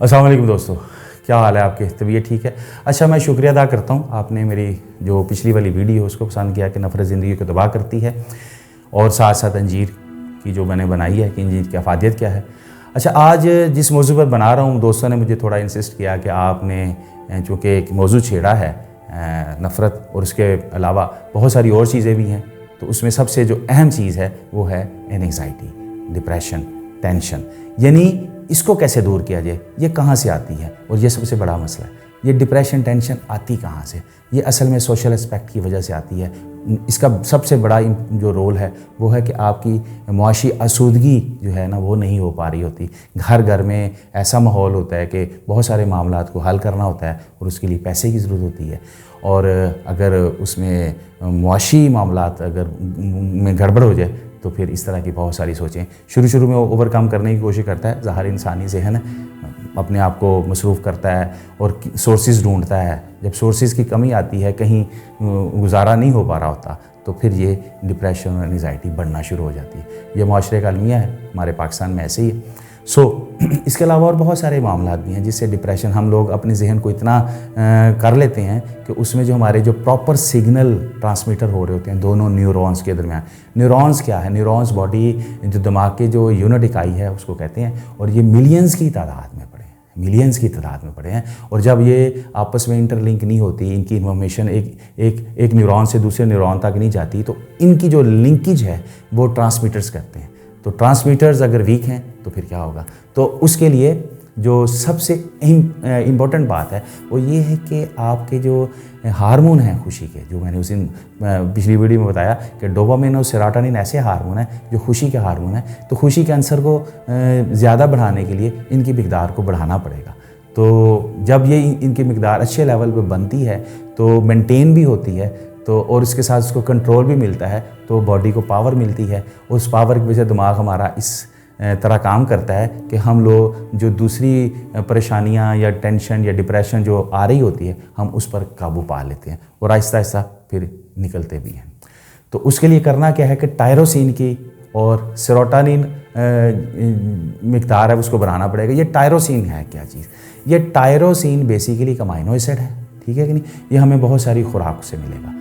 अस्सलाम वालेकुम दोस्तों, क्या हाल है आपके? तबीयत ठीक है? अच्छा, मैं शुक्रिया अदा करता हूँ, आपने मेरी जो पिछली वाली वीडियो उसको पसंद किया कि नफ़रत ज़िंदगी को तबाह करती है, और साथ साथ अंजीर की जो मैंने बनाई है कि अंजीर की अफादियत क्या है। अच्छा, आज जिस मौजू पर बना रहा हूँ, दोस्तों ने मुझे थोड़ा इंसिस्ट किया कि आपने चूँकि एक मौजू छेड़ा है नफ़रत, और उसके अलावा बहुत सारी और चीज़ें भी हैं, तो उसमें सबसे जो अहम चीज़ है वो है एंग्जाइटी, डिप्रेशन, टेंशन। यानी इसको कैसे दूर किया जाए, ये कहाँ से आती है, और ये सबसे बड़ा मसला है। ये डिप्रेशन, टेंशन आती कहाँ से? ये असल में सोशल एस्पेक्ट की वजह से आती है। इसका सबसे बड़ा जो रोल है वो है कि आपकी मुआशी आसूदगी जो है ना, वो नहीं हो पा रही होती। घर घर में ऐसा माहौल होता है कि बहुत सारे मामलात को हल करना होता है और उसके लिए पैसे की ज़रूरत होती है, और अगर उसमें मुआशी मामलात अगर में गड़बड़ हो जाए तो फिर इस तरह की बहुत सारी सोचें शुरू में ओवरकम करने की कोशिश करता है। ज़ाहिर इंसानी ज़हन अपने आप को मसरूफ़ करता है और सोर्सेज ढूंढता है। जब सोर्सेज की कमी आती है, कहीं गुजारा नहीं हो पा रहा होता, तो फिर ये डिप्रेशन और एंग्जाइटी बढ़ना शुरू हो जाती है। ये माशरे का अलमिया है, हमारे पाकिस्तान में ऐसे ही है। इसके अलावा और बहुत सारे मामला भी हैं जिससे डिप्रेशन, हम लोग अपने जहन को इतना कर लेते हैं कि उसमें जो हमारे जो प्रॉपर सिग्नल ट्रांसमीटर हो रहे होते हैं दोनों न्यूरॉन्स के दरमियान। न्यूरॉन्स क्या है? न्यूरॉन्स बॉडी जो दिमाग के जो यूनिट इकाई है उसको कहते हैं, और ये मिलियंस की तादाद में पड़े हैं, मिलियंस की तादाद में पड़े हैं। और जब ये आपस में इंटरलिंक नहीं होती, इनकी इन्फॉर्मेशन एक न्यूरॉन से दूसरे न्यूरॉन तक नहीं जाती, तो इनकी जो लिंकेज है वो ट्रांसमीटर्स करते हैं। तो ट्रांसमीटर्स अगर वीक हैं तो फिर क्या होगा? तो उसके लिए जो सबसे इम्पॉर्टेंट बात है वो ये है कि आपके जो हार्मोन हैं खुशी के, जो मैंने उस दिन पिछली वीडियो में बताया कि डोपामिन और सेरोटोनिन ऐसे हार्मोन हैं जो खुशी के हार्मोन हैं। तो खुशी के अंसर को ज़्यादा बढ़ाने के लिए इनकी मिकदार को बढ़ाना पड़ेगा। तो जब ये इनकी मिकदार अच्छे लेवल पर बनती है तो मेंटेन भी होती है, तो और इसके साथ उसको कंट्रोल भी मिलता है, तो बॉडी को पावर मिलती है। उस पावर की वजह से दिमाग हमारा इस तरह काम करता है कि हम लोग जो दूसरी परेशानियां या टेंशन या डिप्रेशन जो आ रही होती है, हम उस पर काबू पा लेते हैं और आहिस्ता आहिस्ता फिर निकलते भी हैं। तो उसके लिए करना क्या है कि टायरोसिन की और सेरोटोनिन मिकदार है उसको बढ़ाना पड़ेगा। ये टायरोसिन है क्या चीज़? ये टायरोसिन बेसिकली एक अमाइनो एसिड है, ठीक है कि नहीं? ये हमें बहुत सारी खुराक से मिलेगा।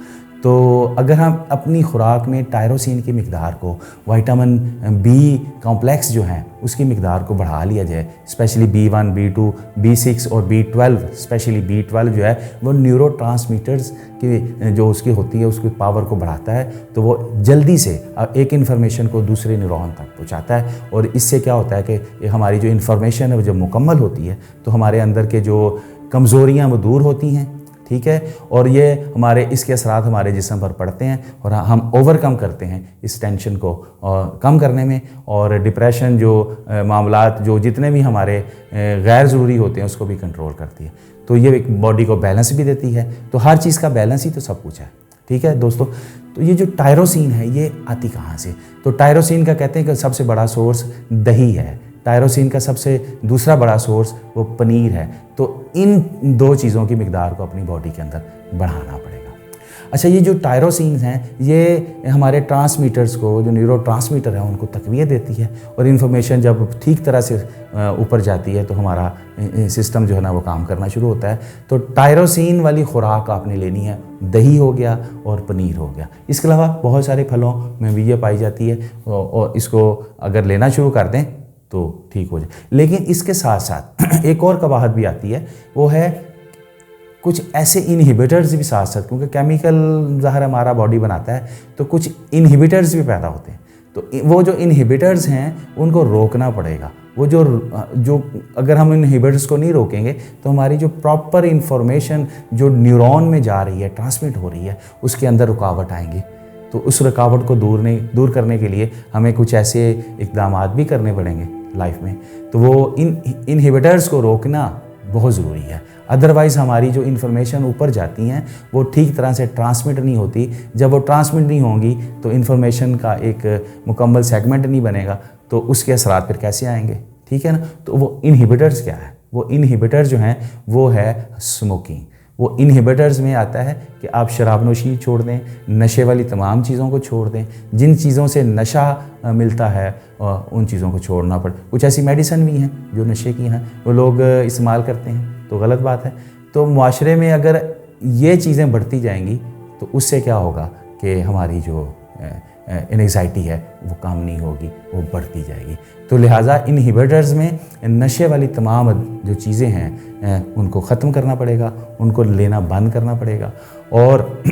तो अगर हम अपनी खुराक में टायरोसिन की मिकदार को, विटामिन बी कॉम्प्लेक्स जो हैं उसकी मिकदार को बढ़ा लिया जाए, स्पेशली B1, B2, B6 और B12, स्पेशली B12 जो है वो न्यूरोट्रांसमीटर्स की जो उसकी होती है उसकी पावर को बढ़ाता है। तो वो जल्दी से एक इन्फॉर्मेशन को दूसरे न्यूरॉन तक पहुंचाता है, और इससे क्या होता है कि हमारी जो इन्फॉर्मेशन है वो जब मुकम्मल होती है तो हमारे अंदर के जो कमज़ोरियाँ वो दूर होती हैं, ठीक है। और ये हमारे इसके असरात हमारे जिस्म पर पड़ते हैं और हम ओवरकम करते हैं इस टेंशन को कम करने में, और डिप्रेशन जो मामलात जो जितने भी हमारे गैर ज़रूरी होते हैं उसको भी कंट्रोल करती है। तो ये एक बॉडी को बैलेंस भी देती है। तो हर चीज़ का बैलेंस ही तो सब कुछ है, ठीक है दोस्तों। तो ये जो टायरोसिन है ये आती कहाँ से? तो टायरोसिन का कहते हैं कि सबसे बड़ा सोर्स दही है। टायरोसिन का सबसे दूसरा बड़ा सोर्स वो पनीर है। तो इन दो चीज़ों की मिकदार को अपनी बॉडी के अंदर बढ़ाना पड़ेगा। अच्छा, ये जो टायरोसिन हैं ये हमारे ट्रांसमीटर्स को, जो न्यूरो ट्रांसमीटर है उनको तक़वियत देती है, और इन्फॉर्मेशन जब ठीक तरह से ऊपर जाती है तो हमारा सिस्टम जो है ना वो काम करना शुरू होता है। तो टायरोसिन वाली खुराक आपने लेनी है, दही हो गया और पनीर हो गया। इसके अलावा बहुत सारे फलों में भी ये पाई जाती है, और इसको अगर लेना शुरू कर दें तो ठीक हो जाए। लेकिन इसके साथ साथ एक और कबाहत भी आती है, वो है कुछ ऐसे इनहिबिटर्स भी साथ साथ, क्योंकि केमिकल ज़ाहिर हमारा बॉडी बनाता है, तो कुछ इनहिबिटर्स भी पैदा होते हैं। तो वो जो इनहिबिटर्स हैं उनको रोकना पड़ेगा। वो जो अगर हम इनहिबिटर्स को नहीं रोकेंगे तो हमारी जो प्रॉपर इंफॉर्मेशन जो न्यूरॉन में जा रही है, ट्रांसमिट हो रही है, उसके अंदर रुकावट आएंगी। तो उस रुकावट को दूर करने के लिए हमें कुछ ऐसे इक़दाम भी करने पड़ेंगे लाइफ में। तो वो इनहिबिटर्स को रोकना बहुत ज़रूरी है। अदरवाइज़ हमारी जो इन्फॉर्मेशन ऊपर जाती हैं वो ठीक तरह से ट्रांसमिट नहीं होती। जब वो ट्रांसमिट नहीं होंगी तो इन्फॉर्मेशन का एक मुकम्मल सेगमेंट नहीं बनेगा, तो उसके असरात फिर कैसे आएंगे, ठीक है ना। तो वो इनहिबिटर्स क्या है? वो इनहिबिटर जो हैं वो है स्मोकिंग। वो इनहिबिटर्स में आता है कि आप शराबनोशी छोड़ दें, नशे वाली तमाम चीज़ों को छोड़ दें, जिन चीज़ों से नशा मिलता है उन चीज़ों को छोड़ना पड़े। कुछ ऐसी मेडिसिन भी हैं जो नशे की हैं, वो लोग इस्तेमाल करते हैं, तो गलत बात है। तो मुआशरे में अगर ये चीज़ें बढ़ती जाएंगी तो उससे क्या होगा कि हमारी जो एंग्जाइटी है वो कम नहीं होगी, वो बढ़ती जाएगी। तो लिहाजा इनहिबिटर्स में नशे वाली तमाम जो चीज़ें हैं उनको ख़त्म करना पड़ेगा, उनको लेना बंद करना पड़ेगा। और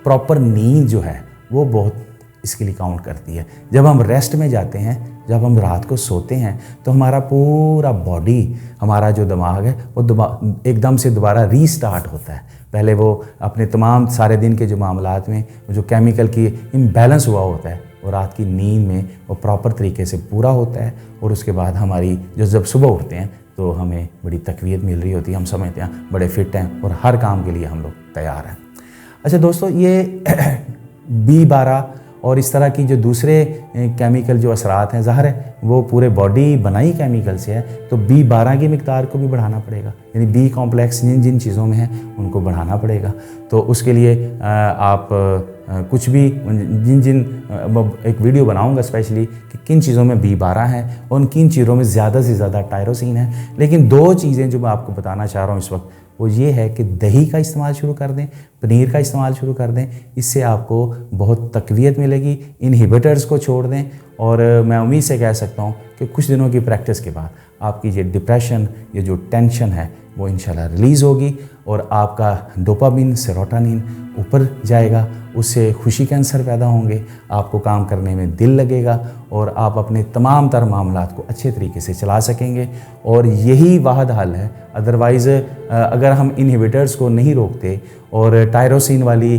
प्रॉपर नींद जो है वो बहुत इसके लिए काउंट करती है। जब हम रेस्ट में जाते हैं, जब हम रात को सोते हैं, तो हमारा पूरा बॉडी, हमारा जो दिमाग है वो एकदम से दोबारा रीस्टार्ट होता है। पहले वो अपने तमाम सारे दिन के जो मामलात में जो केमिकल की इम्बैलेंस हुआ होता है वो रात की नींद में वो प्रॉपर तरीके से पूरा होता है। और उसके बाद हमारी जब सुबह उठते हैं तो हमें बड़ी तकवीत मिल रही होती है, हम समझते हैं बड़े फिट हैं और हर काम के लिए हम लोग तैयार हैं। अच्छा दोस्तों, ये B12 और इस तरह की जो दूसरे केमिकल जो असरात हैं, ज़ाहिर है वो पूरे बॉडी बनाई केमिकल से है, तो B12 की मिकदार को भी बढ़ाना पड़ेगा, यानी B कॉम्प्लेक्स जिन जिन चीज़ों में है उनको बढ़ाना पड़ेगा। तो उसके लिए आप कुछ भी जिन एक वीडियो बनाऊंगा स्पेशली कि किन चीज़ों में B12 है और किन चीज़ों में ज़्यादा से ज़्यादा टायरोसिन है। लेकिन दो चीज़ें जो मैं आपको बताना चाह रहा हूँ इस वक्त, वो ये है कि दही का इस्तेमाल शुरू कर दें, पनीर का इस्तेमाल शुरू कर दें। इससे आपको बहुत तकवीत मिलेगी। इनहिबिटर्स को छोड़ दें और मैं उम्मीद से कह सकता हूँ कि कुछ दिनों की प्रैक्टिस के बाद आपकी ये डिप्रेशन, ये जो टेंशन है वो इंशाल्लाह रिलीज़ होगी और आपका डोपामिन, सेरोटोनिन ऊपर जाएगा, उससे खुशी के अंसर पैदा होंगे, आपको काम करने में दिल लगेगा और आप अपने तमाम तर मामलात को अच्छे तरीके से चला सकेंगे। और यही वाहिद हल है। अदरवाइज़ अगर हम इनहिबिटर्स को नहीं रोकते और टायरोसिन वाली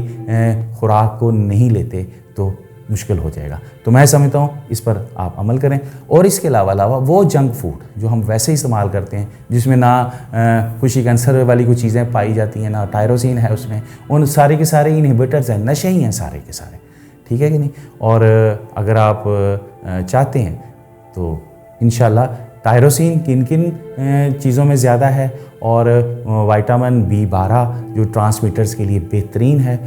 खुराक को नहीं लेते तो मुश्किल हो जाएगा। तो मैं समझता हूँ इस पर आप अमल करें। और इसके अलावा वो जंक फूड जो हम वैसे इस्तेमाल करते हैं, जिसमें ना खुशी कैंसर वाली कोई चीज़ें पाई जाती हैं, ना टायरोसिन है उसमें, उन सारे के सारे इनहिबिटर्स हैं, नशे ही हैं सारे के सारे, ठीक है कि नहीं। और अगर आप चाहते हैं तो इंशाल्लाह टायरोसिन किन किन चीज़ों में ज़्यादा है और विटामिन B12 जो ट्रांसमीटर्स के लिए बेहतरीन है,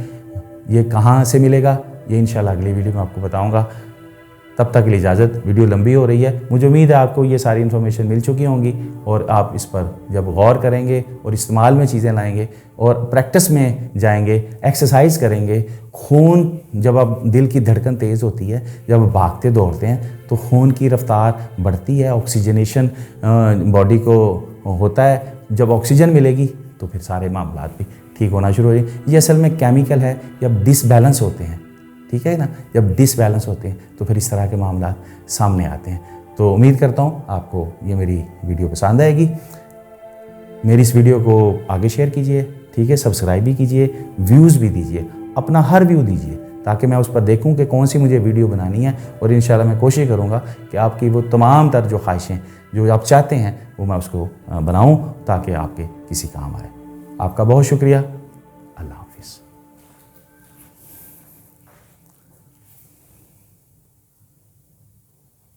ये कहाँ से मिलेगा, ये इंशाल्लाह अगली वीडियो में आपको बताऊंगा। तब तक के लिए इजाज़त। वीडियो लंबी हो रही है, मुझे उम्मीद है आपको ये सारी इन्फॉर्मेशन मिल चुकी होंगी और आप इस पर जब गौर करेंगे और इस्तेमाल में चीज़ें लाएंगे और प्रैक्टिस में जाएंगे, एक्सरसाइज करेंगे, खून जब आप दिल की धड़कन तेज़ होती है, जब भागते दौड़ते हैं तो खून की रफ्तार बढ़ती है, ऑक्सीजनेशन बॉडी को होता है। जब ऑक्सीजन मिलेगी तो फिर सारे मामलात भी ठीक होना शुरू हो जाएंगे। ये असल में केमिकल है, जब डिसबैलेंस होते हैं, ठीक है ना, जब डिसबैलेंस होते हैं तो फिर इस तरह के मामला सामने आते हैं। तो उम्मीद करता हूँ आपको ये मेरी वीडियो पसंद आएगी। मेरी इस वीडियो को आगे शेयर कीजिए, ठीक है, सब्सक्राइब भी कीजिए, व्यूज़ भी दीजिए, अपना हर व्यू दीजिए ताकि मैं उस पर देखूं कि कौन सी मुझे वीडियो बनानी है। और इंशाल्लाह मैं कोशिश करूँगा कि आपकी वो तमाम तर जो ख्वाहिशें जो आप चाहते हैं वो मैं उसको बनाऊँ ताकि आपके किसी काम आए। आपका बहुत शुक्रिया।